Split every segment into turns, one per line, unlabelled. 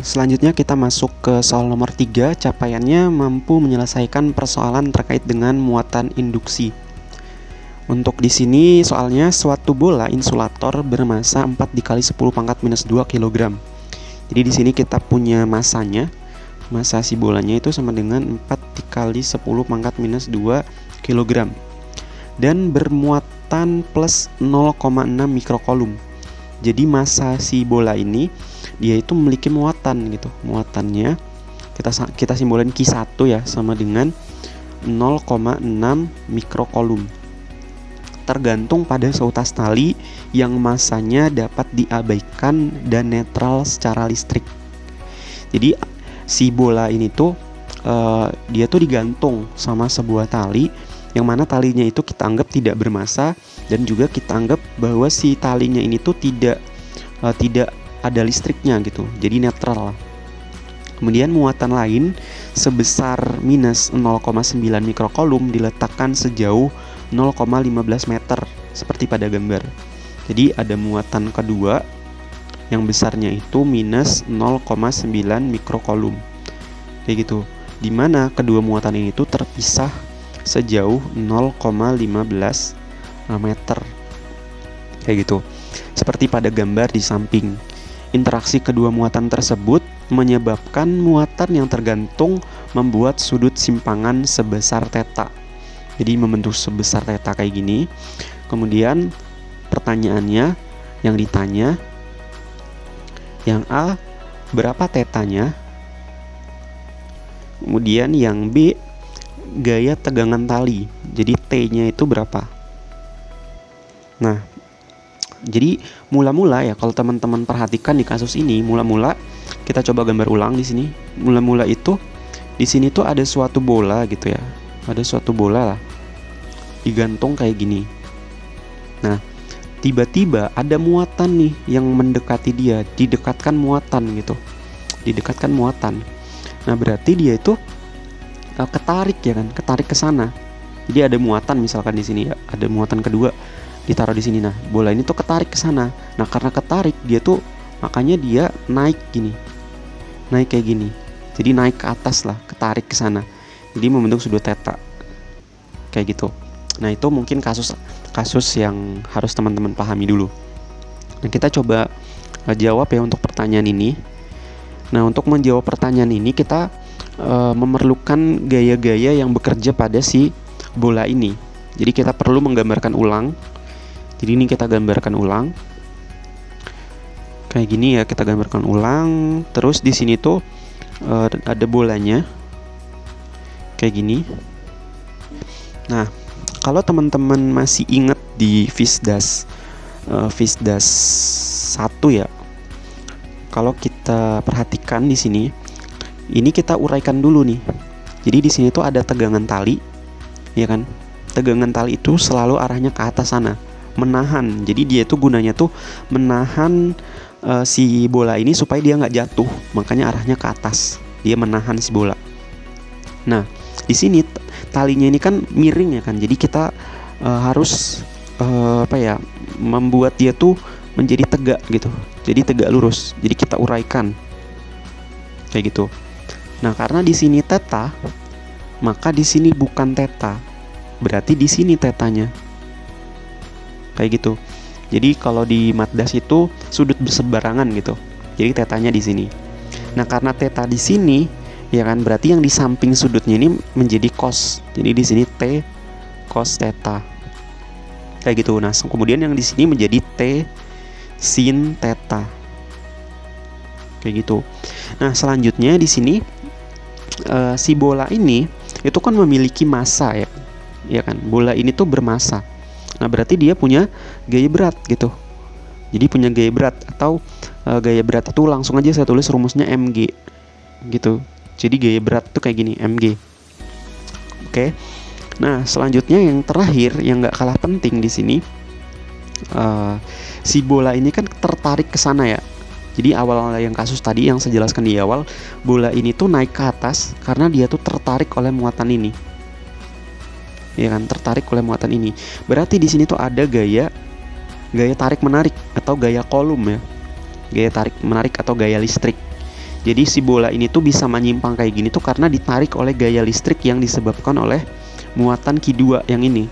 Selanjutnya kita masuk ke soal nomor 3. Capaiannya mampu menyelesaikan persoalan terkait dengan muatan induksi. Untuk di sini soalnya suatu bola insulator bermasa 4 dikali 10 pangkat minus 2 kg. Jadi di sini kita punya masanya. Masa si bolanya itu sama dengan 4 dikali 10 pangkat minus 2 kg. Dan bermuatan plus 0,6 mikrokolum. Jadi massa si bola ini dia itu memiliki muatan gitu. Muatannya kita simbolin Q1 ya, sama dengan 0,6 mikrokolum. Tergantung pada seutas tali yang masanya dapat diabaikan dan netral secara listrik. Jadi si bola ini tuh dia tuh digantung sama sebuah tali, yang mana talinya itu kita anggap tidak bermassa, dan juga kita anggap bahwa si talinya ini tuh tidak ada listriknya gitu, jadi netral. Kemudian muatan lain sebesar minus 0,9 mikrokolum diletakkan sejauh 0,15 meter seperti pada gambar. Jadi ada muatan kedua yang besarnya itu minus 0,9 mikrokolum kayak gitu, dimana kedua muatan ini tuh terpisah sejauh 0,15 meter kayak gitu, seperti pada gambar di samping. Interaksi kedua muatan tersebut menyebabkan muatan yang tergantung membuat sudut simpangan sebesar theta. Jadi membentuk sebesar theta kayak gini. Kemudian pertanyaannya yang ditanya, yang A, berapa tetanya? Kemudian yang B, gaya tegangan tali. Jadi T-nya itu berapa? Nah, jadi mula-mula ya, kalau teman-teman perhatikan di kasus ini, mula-mula kita coba gambar ulang di sini. Mula-mula itu di sini tuh ada suatu bola gitu ya. Ada suatu bola lah digantung kayak gini. Nah, tiba-tiba ada muatan nih yang mendekati dia, didekatkan muatan gitu. Didekatkan muatan. Nah, berarti dia itu ketarik ya kan, ketarik ke sana. Jadi ada muatan misalkan di sini ya, ada muatan kedua ditaruh di sini. Nah, bola ini tuh ketarik ke sana. Nah, karena ketarik dia tuh makanya dia naik gini. Naik kayak gini. Jadi naik ke atas lah, ketarik ke sana. Jadi membentuk sudut theta. Kayak gitu. Nah, itu mungkin kasus yang harus teman-teman pahami dulu. Nah, kita coba jawab ya untuk pertanyaan ini. Nah, untuk menjawab pertanyaan ini kita memerlukan gaya-gaya yang bekerja pada si bola ini. Jadi kita perlu menggambarkan ulang. Jadi ini kita gambarkan ulang. Kayak gini ya, kita gambarkan ulang. Terus di sini tuh ada bolanya. Kayak gini. Nah, kalau teman-teman masih ingat di Fisdas 1 ya. Kalau kita perhatikan di sini, ini kita uraikan dulu nih. Jadi di sini tuh ada tegangan tali, ya kan? Tegangan tali itu selalu arahnya ke atas sana, menahan. Jadi dia itu gunanya tuh menahan si bola ini supaya dia nggak jatuh, makanya arahnya ke atas. Dia menahan si bola. Nah, di sini talinya ini kan miring ya kan. Jadi kita harus membuat dia tuh menjadi tegak gitu. Jadi tegak lurus. Jadi kita uraikan kayak gitu. Nah, karena di sini theta, maka di sini bukan theta. Berarti di sini tetanya. Kayak gitu. Jadi kalau di Matdas itu sudut berseberangan gitu. Jadi tetanya di sini. Nah, karena theta di sini, ya kan, berarti yang di samping sudutnya ini menjadi cos. Jadi di sini T cos theta. Kayak gitu. Nah, kemudian yang di sini menjadi T sin theta. Kayak gitu. Nah, selanjutnya di sini si bola ini itu kan memiliki massa ya. Ya kan? Bola ini tuh bermassa. Nah, berarti dia punya gaya berat gitu. Jadi punya gaya berat, atau gaya berat itu langsung aja saya tulis rumusnya mg. Gitu. Jadi gaya berat tuh kayak gini, mg. Oke. Nah, selanjutnya yang terakhir yang nggak kalah penting di sini, si bola ini kan tertarik ke sana ya. Jadi awal yang kasus tadi yang saya jelaskan di awal, bola ini tuh naik ke atas karena dia tuh tertarik oleh muatan ini. Ya kan, tertarik oleh muatan ini. Berarti di sini tuh ada gaya tarik menarik atau gaya kolum ya. Gaya tarik menarik atau gaya listrik. Jadi si bola ini tuh bisa menyimpang kayak gini tuh karena ditarik oleh gaya listrik yang disebabkan oleh muatan Q2 yang ini.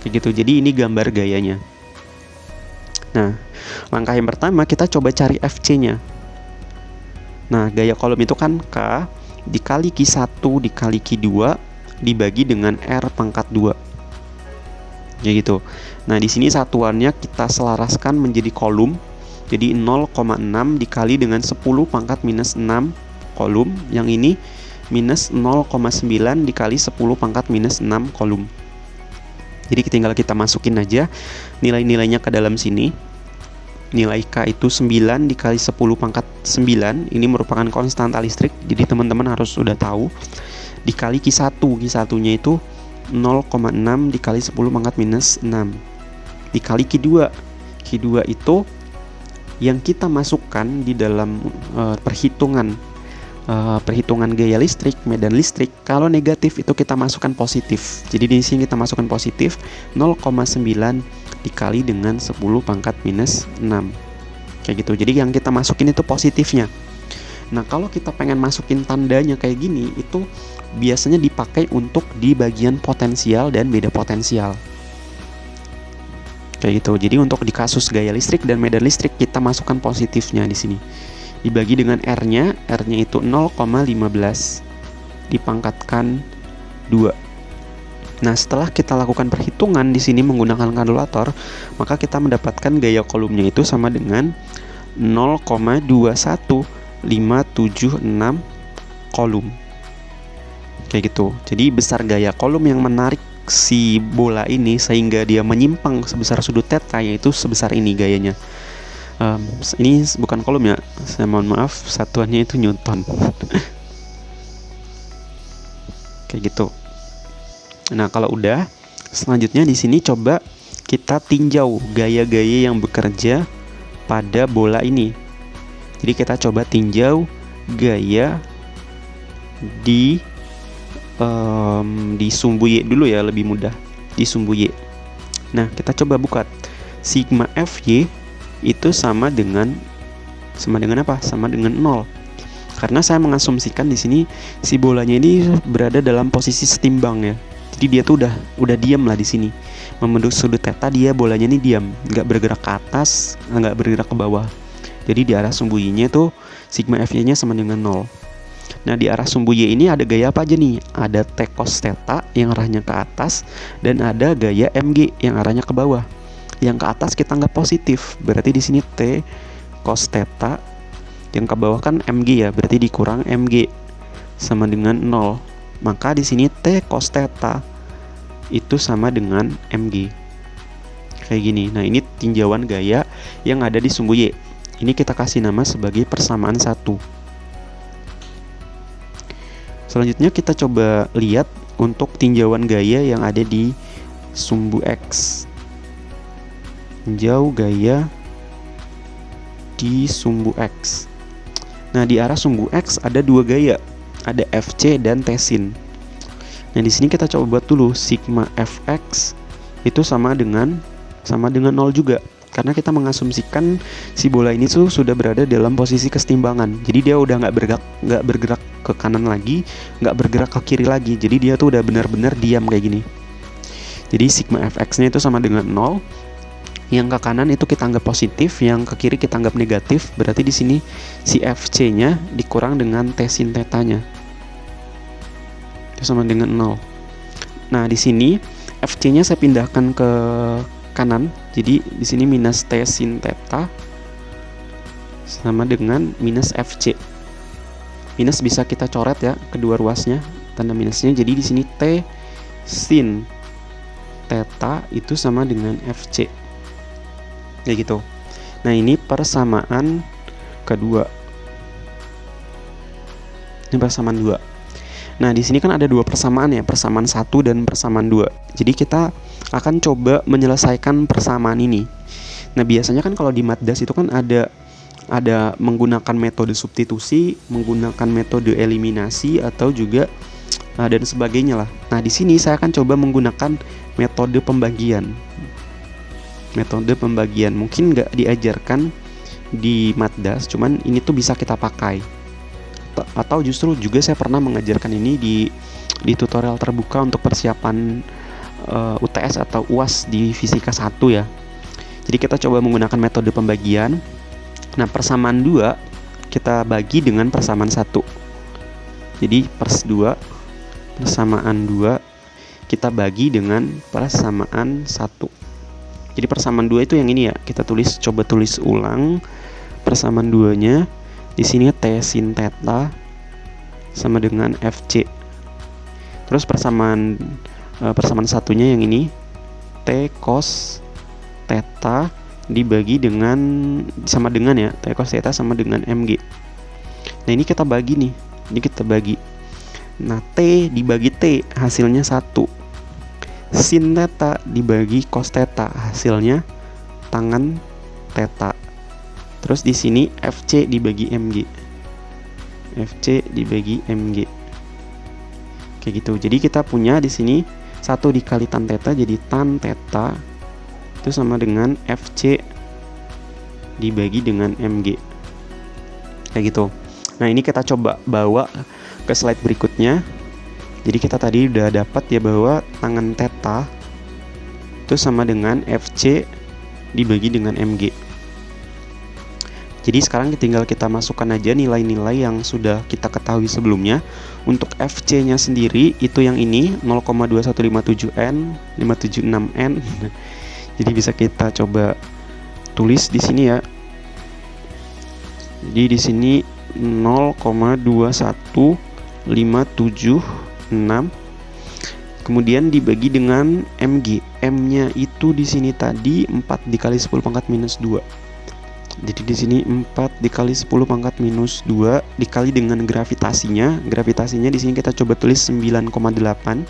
Kayak gitu. Jadi ini gambar gayanya. Nah, langkah yang pertama kita coba cari FC-nya. Nah, gaya kolom itu kan K dikali Q1 dikali Q2 dibagi dengan R pangkat 2. Ya gitu. Nah, di sini satuannya kita selaraskan menjadi kolom. Jadi 0,6 dikali dengan 10 pangkat minus 6 kolom. Yang ini minus 0,9 dikali 10 pangkat minus 6 kolom. Jadi tinggal kita masukin aja nilai-nilainya ke dalam sini. Nilai K itu 9 dikali 10 pangkat 9. Ini merupakan konstanta listrik. Jadi teman-teman harus sudah tahu. Dikali Q1. Q1-nya itu 0,6 dikali 10 pangkat minus 6. Dikali Q2. Q2 itu yang kita masukkan di dalam perhitungan gaya listrik, medan listrik. Kalau negatif itu kita masukkan positif. Jadi di sini kita masukkan positif 0,9 dikali dengan 10 pangkat minus 6. Kayak gitu. Jadi yang kita masukin itu positifnya. Nah, kalau kita pengen masukin tandanya kayak gini, itu biasanya dipakai untuk di bagian potensial dan beda potensial. Kayak gitu. Jadi untuk di kasus gaya listrik dan medan listrik kita masukkan positifnya di sini. Dibagi dengan R-nya itu 0,15 dipangkatkan 2. Nah, setelah kita lakukan perhitungan di sini menggunakan kalkulator, maka kita mendapatkan gaya kolomnya itu sama dengan 0,21576 kolom. Kayak gitu. Jadi besar gaya kolom yang menarik si bola ini sehingga dia menyimpang sebesar sudut theta, yaitu sebesar ini gayanya. Ini bukan kolom ya, saya mohon maaf, satuannya itu Newton. Kayak gitu. Nah, kalau udah, selanjutnya di sini coba kita tinjau gaya-gaya yang bekerja pada bola ini. Jadi kita coba tinjau gaya di sumbu Y dulu ya, lebih mudah. Di sumbu Y. Nah, kita coba buka. Sigma Fy itu sama dengan apa? Sama dengan 0. Karena saya mengasumsikan di sini si bolanya ini berada dalam posisi setimbang ya. Jadi dia tuh udah diam lah di sini. Membentuk sudut theta, dia bolanya ini diam, nggak bergerak ke atas, nggak bergerak ke bawah. Jadi di arah sumbu Y-nya tuh sigma Fy-nya sama dengan 0. Nah, di arah sumbu Y ini ada gaya apa aja nih? Ada T cos theta yang arahnya ke atas, dan ada gaya Mg yang arahnya ke bawah. Yang ke atas kita anggap positif, berarti di sini T cos theta, yang ke bawah kan Mg ya, berarti dikurang Mg sama dengan 0. Maka di sini T cos theta itu sama dengan Mg. Kayak gini. Nah, ini tinjauan gaya yang ada di sumbu Y. Ini kita kasih nama sebagai persamaan 1. Selanjutnya kita coba lihat untuk tinjauan gaya yang ada di sumbu X. Tinjau gaya di sumbu X. Nah, di arah sumbu X ada dua gaya, ada Fc dan T sin. Nah, di sini kita coba buat dulu sigma Fx itu sama dengan 0 juga. Karena kita mengasumsikan si bola ini tuh sudah berada dalam posisi kesetimbangan. Jadi dia udah nggak bergerak ke kanan lagi, nggak bergerak ke kiri lagi. Jadi dia tuh udah benar-benar diam kayak gini. Jadi sigma Fx-nya itu sama dengan 0. Yang ke kanan itu kita anggap positif, yang ke kiri kita anggap negatif. Berarti di sini si Fc-nya dikurang dengan T sin theta-nya. Itu sama dengan 0. Nah, di sini Fc-nya saya pindahkan ke kanan. Jadi di sini minus T sin theta sama dengan minus Fc. Minus bisa kita coret ya, kedua ruasnya, tanda minusnya. Jadi di sini T sin theta itu sama dengan Fc. Kayak gitu. Nah, ini persamaan kedua. Ini persamaan 2. Nah, di sini kan ada dua persamaan ya, persamaan 1 dan persamaan 2. Jadi kita akan coba menyelesaikan persamaan ini. Nah, biasanya kan kalau di Matdas itu kan ada menggunakan metode substitusi, menggunakan metode eliminasi, atau juga dan sebagainya lah. Nah, di sini saya akan coba menggunakan metode pembagian. Metode pembagian mungkin nggak diajarkan di Matdas, cuman ini tuh bisa kita pakai. atau justru juga saya pernah mengajarkan ini di tutorial terbuka untuk persiapan UTS atau UAS di Fisika 1 ya. Jadi kita coba menggunakan metode pembagian. Nah, persamaan 2 kita bagi dengan persamaan 1. Jadi pers 2 persamaan 2 kita bagi dengan persamaan 1. Jadi persamaan 2 itu yang ini ya. Kita coba tulis ulang persamaan 2-nya. Di sini T sin theta sama dengan FC. Terus persamaan satunya yang ini T cos theta dibagi dengan sama dengan ya, T cos theta sama dengan mg. Nah, ini kita bagi nih. Ini kita bagi. Nah, T dibagi T hasilnya 1. Sin theta dibagi cos theta hasilnya tangen theta. Terus di sini FC dibagi mg. FC dibagi mg. Kayak gitu. Jadi kita punya di sini 1 dikali tan theta jadi tan theta itu sama dengan FC dibagi dengan mg. Kayak gitu. Nah, ini kita coba bawa ke slide berikutnya. Jadi kita tadi udah dapat ya bahwa tangen theta itu sama dengan FC dibagi dengan mg. Jadi sekarang tinggal kita masukkan aja nilai-nilai yang sudah kita ketahui sebelumnya. Untuk FC-nya sendiri itu yang ini 0,2157N, 576N. Jadi bisa kita coba tulis di sini ya. Jadi di sini 0,21576. Kemudian dibagi dengan mg. M-nya itu di sini tadi 4 dikali 10 pangkat minus 2. Jadi di sini 4 dikali 10 pangkat minus 2 dikali dengan gravitasinya. Gravitasinya di sini kita coba tulis 9,8.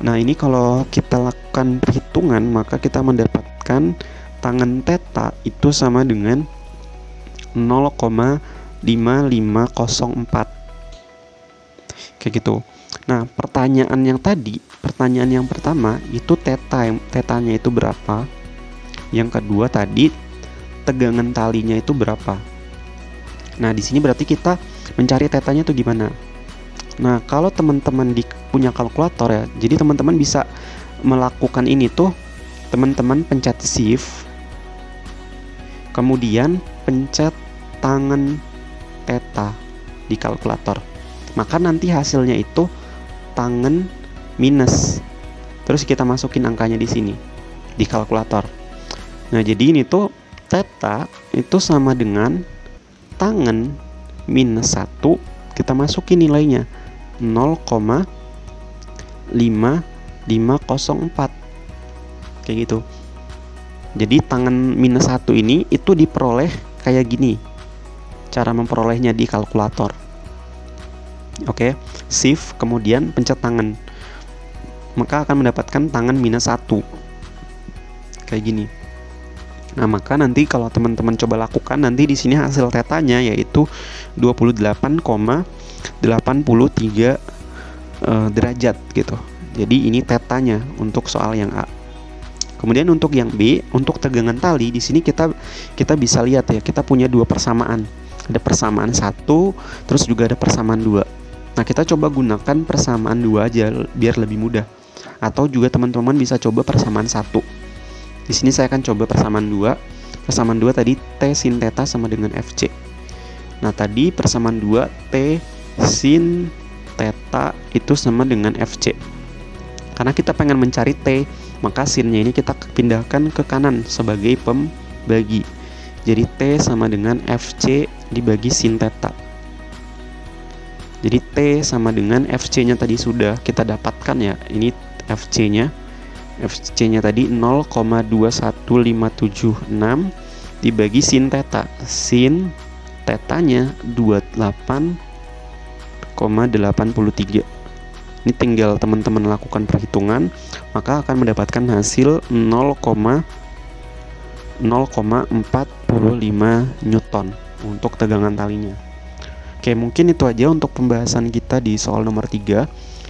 Nah, ini kalau kita lakukan perhitungan maka kita mendapatkan tangen theta itu sama dengan 0,5504. Kayak gitu. Nah, pertanyaan yang pertama itu tetanya itu berapa? Yang kedua tadi tegangan talinya itu berapa? Nah, di sini berarti kita mencari tetanya itu gimana? Nah, kalau teman-teman punya kalkulator ya, jadi teman-teman bisa melakukan ini tuh, teman-teman pencet shift, kemudian pencet tangen theta di kalkulator. Maka nanti hasilnya itu tangen minus. Terus kita masukin angkanya di sini di kalkulator. Nah, jadi ini tuh theta itu sama dengan tangen minus 1, kita masukin nilainya 0,5504 kayak gitu. Jadi tangen minus 1 ini itu diperoleh kayak gini cara memperolehnya di kalkulator. Oke, shift kemudian pencet tangen, maka akan mendapatkan tangen minus 1 kayak gini. Nah, maka nanti kalau teman-teman coba lakukan, nanti di sini hasil tetanya yaitu 28,83 derajat gitu. Jadi ini tetanya untuk soal yang A. Kemudian untuk yang B, untuk tegangan tali di sini kita bisa lihat ya, kita punya dua persamaan. Ada persamaan 1, terus juga ada persamaan 2. Nah, kita coba gunakan persamaan 2 aja biar lebih mudah. Atau juga teman-teman bisa coba persamaan 1. Di sini saya akan coba persamaan 2. Persamaan 2 tadi T sin theta sama dengan FC. Nah, tadi persamaan 2 T sin theta itu sama dengan FC. Karena kita pengen mencari T, maka sinnya ini kita pindahkan ke kanan sebagai pembagi. Jadi T sama dengan FC dibagi sin theta. Jadi T sama dengan FC-nya tadi sudah kita dapatkan ya. Ini FC-nya. FC-nya tadi 0,21576 dibagi sin theta. Sin tetanya 28,83. Ini tinggal teman-teman lakukan perhitungan, maka akan mendapatkan hasil 0,45 Newton untuk tegangan talinya. Oke, mungkin itu aja untuk pembahasan kita di soal nomor 3.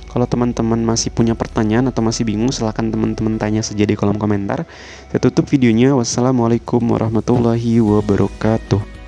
Kalau teman-teman masih punya pertanyaan atau masih bingung, silahkan teman-teman tanya saja di kolom komentar. Saya tutup videonya. Wassalamualaikum warahmatullahi wabarakatuh.